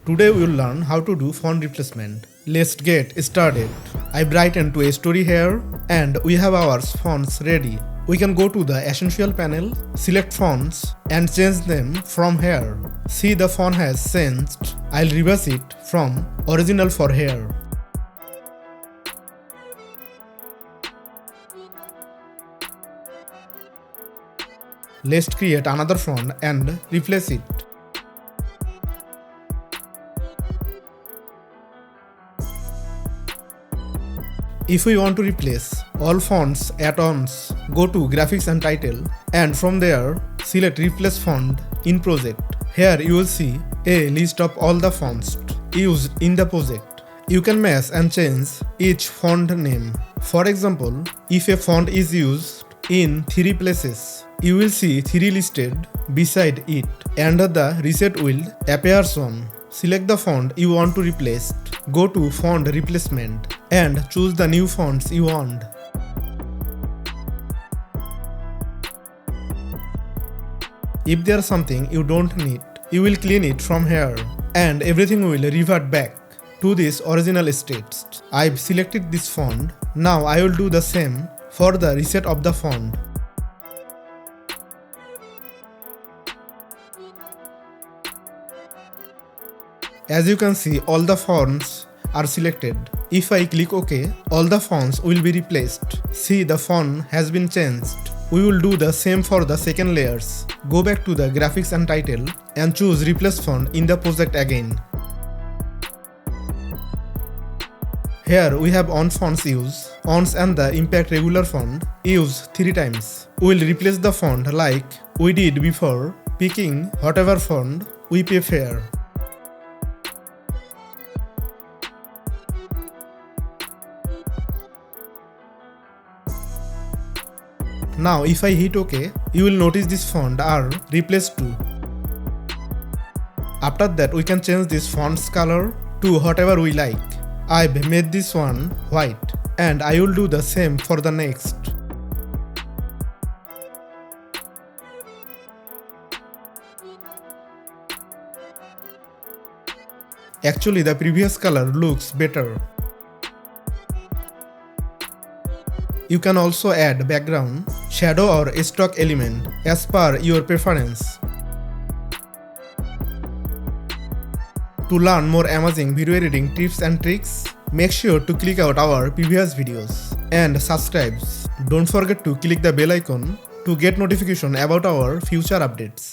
Today we will learn how to do font replacement. Let's get started. I brightened to a story here and we have our fonts ready. We can go to the Essential panel, select fonts and change them from here. See, the font has changed. I'll reverse it from original for here. Let's create another font and replace it. If we want to replace all fonts at once, go to Graphics and Title and from there select Replace Font in Project. Here you will see a list of all the fonts used in the project. You can match and change each font name. For example, if a font is used in 3 places, you will see 3 listed beside it and the reset will appear on. Select the font you want to replace. Go to Font Replacement and choose the new fonts you want. If there is something you don't need, you will clean it from here and everything will revert back to this original state. I've selected this font. Now I will do the same for the reset of the font. As you can see, all the fonts are selected. If I click OK, all the fonts will be replaced. See, the font has been changed. We will do the same for the second layers. Go back to the Graphics and Title and choose Replace Font in the project again. Here we have on fonts use, fonts and the impact regular font use 3 times. We will replace the font like we did before, picking whatever font we prefer. Now if I hit OK, you will notice this font are replaced too. After that we can change this font's color to whatever we like. I've made this one white and I will do the same for the next. Actually, the previous color looks better. You can also add background, shadow or stock element as per your preference. To learn more amazing video editing tips and tricks, make sure to click out our previous videos and subscribe. Don't forget to click the bell icon to get notification about our future updates.